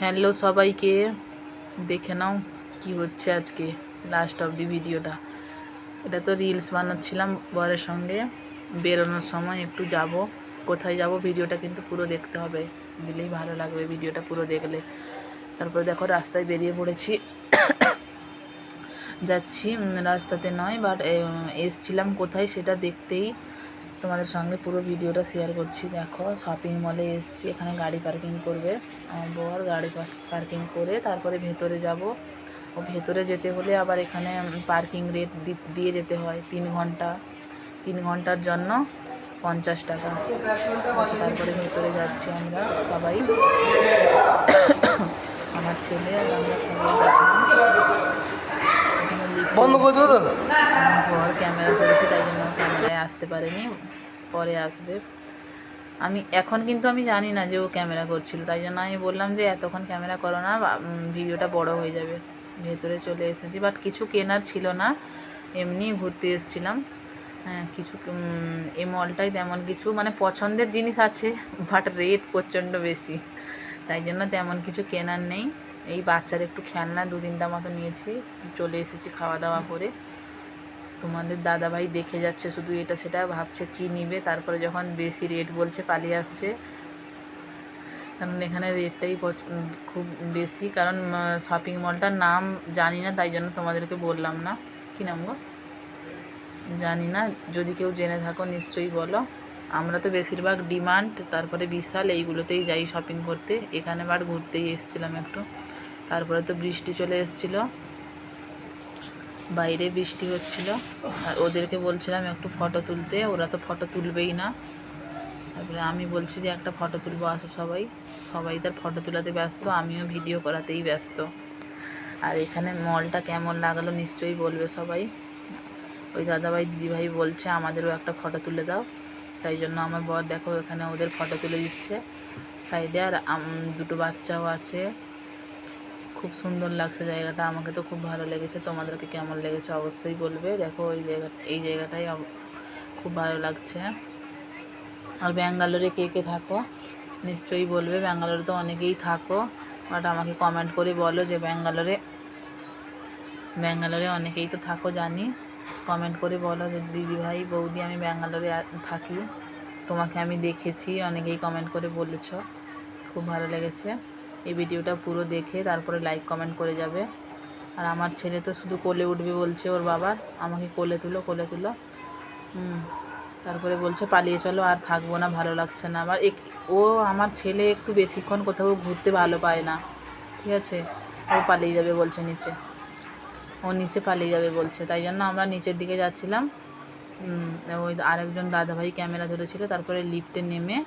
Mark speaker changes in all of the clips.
Speaker 1: Hello সবাইকে, দেখে নাও কি হচ্ছে আজকে লাস্ট অব দি ভিডিওটা। এটা তো রিলস বানাচ্ছিলাম বরের সঙ্গে, বেরোনোর সময় একটু যাব, কোথায় যাব ভিডিওটা কিন্তু পুরো দেখতে হবে, দিলেই ভালো লাগবে ভিডিওটা পুরো দেখলে। তারপরে দেখো রাস্তায় বেরিয়ে পড়েছি, যাচ্ছি রাস্তাতে নয় বাট এসছিলাম কোথায় সেটা দেখতেই তোমাদের সঙ্গে পুরো ভিডিওটা শেয়ার করছি। দেখো শপিং মলে এসছি, এখানে গাড়ি পার্কিং করবে আমার বর, গাড়ি পার্কিং করে তারপরে ভেতরে যাব। ও ভেতরে যেতে হলে আবার এখানে পার্কিং রেট দিয়ে যেতে হয় 3 ঘন্টা, 3 ঘন্টার জন্য 50 টাকা। তারপরে ভেতরে যাচ্ছি আমরা সবাই, আমার ছেলে আর আমরা সবাই গেছিলাম।
Speaker 2: বন্ধ করে দেবো তো।
Speaker 1: ঘর ক্যামেরা করেছি তাই জন্য ক্যামেরায় আসতে পারেনি, পরে আসবে। এখন কিন্তু আমি জানি না যে ও ক্যামেরা করছিল, তাই জন্য আমি বললাম যে এতক্ষণ ক্যামেরা করো না, ভিডিওটা বড় হয়ে যাবে। ভেতরে চলে এসেছি, বাট কিছু কেনার ছিল না, এমনি ঘুরতে এসেছিলাম। হ্যাঁ, কিছু এই মলটাই তেমন কিছু মানে পছন্দের জিনিস আছে, বাট রেট প্রচণ্ড বেশি, তাই জন্য তেমন কিছু কেনার নেই। এই বাচ্চার একটু খেলনা 2-3টা মতো নিয়েছি, চলে এসেছি খাওয়া দাওয়া করে। তোমাদের দাদাভাই দেখে যাচ্ছে শুধু এটা সেটা, ভাবছে কি নিবে, তারপরে যখন বেশি রেট বলছে পালিয়ে আসছে, কারণ এখানে রেটটাই খুব বেশি। কারণ শপিং মলটার নাম জানি না, তাই জন্য তোমাদেরকে বললাম না। কী নাম গো জানি না, যদি কেউ জেনে থাকো নিশ্চয়ই বলো। আমরা তো বেশিরভাগ ডিমান্ড তারপরে বিশাল এইগুলোতেই যাই শপিং করতে, এখানে বাট ঘুরতেই এসেছিলাম একটু। তারপরে তো বৃষ্টি চলে এসেছিলো, বাইরে বৃষ্টি হচ্ছিল, আর ওদেরকে বলছিলাম একটু ফটো তুলতে, ওরা তো ফটো তুলবেই না। তারপরে আমি বলছি যে একটা ফটো তুলবো, আসো সবাই। সবাই তার ফটো তোলাতে ব্যস্ত, আমিও ভিডিও করাতেই ব্যস্ত। আর এখানে মলটা কেমন লাগলো নিশ্চয়ই বলবে সবাই। ওই দাদাভাই দিদিভাই বলছে আমাদেরও একটা ফটো তুলে দাও, তাই জন্য আমার বর দেখো এখানে ওদের ফটো তুলে দিচ্ছে সাইডে। আর দুটো বাচ্চাও আছে, খুব সুন্দর লাগছে জায়গাটা, আমাকে তো খুব ভালো লেগেছে। তোমাদেরকে কেমন লেগেছে অবশ্যই বলবে। দেখো এই জায়গাটাই খুব ভালো লাগছে। আর ব্যাঙ্গালোরে কে কে থাকো নিশ্চয়ই বলবে, ব্যাঙ্গালোরে তো অনেকেই থাকো, বাট আমাকে কমেন্ট করে বলো যে ব্যাঙ্গালোরে অনেকেই তো থাকো জানি। কমেন্ট করে বলো যে দিদিভাই বৌদি আমি ব্যাঙ্গালোরে থাকি, তোমাকে আমি দেখেছি, অনেকেই কমেন্ট করে বলেছ, খুব ভালো লেগেছে। এই ভিডিওটা পুরো দেখে তারপরে লাইক কমেন্ট করে যাবে। আর আমার ছেলে তো শুধু কোলে উঠবে বলছে ওর বাবার, আমাকে কোলে তুলো কোলে তুলো। তারপরে বলছে পালিয়ে চলো, আর থাকবো না, ভালো লাগছে না আমার। আমার ছেলে একটু বেশিক্ষণ কোথাও ঘুরতে ভালো পায় না, ঠিক আছে, ও পালিয়ে যাবে বলছে নিচে, ও নিচে পালিয়ে যাবে বলছে, তাই জন্য আমরা নিচের দিকে যাচ্ছিলাম। ওই আরেকজন দাদাভাই ক্যামেরা ধরেছিল, তারপরে লিফটে নেমে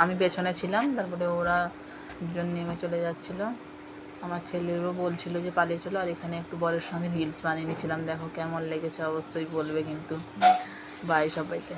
Speaker 1: আমি পেছনে ছিলাম, তারপরে ওরা দুজন নেমে চলে যাচ্ছিল। আমার ছেলেরও বলছিল যে পালিয়ে চলো। আর এখানে একটু বরের সঙ্গে রিলস বানিয়ে নিয়েছিলাম, দেখো কেমন লেগেছে অবশ্যই বলবে কিন্তু। বাই সবাইকে।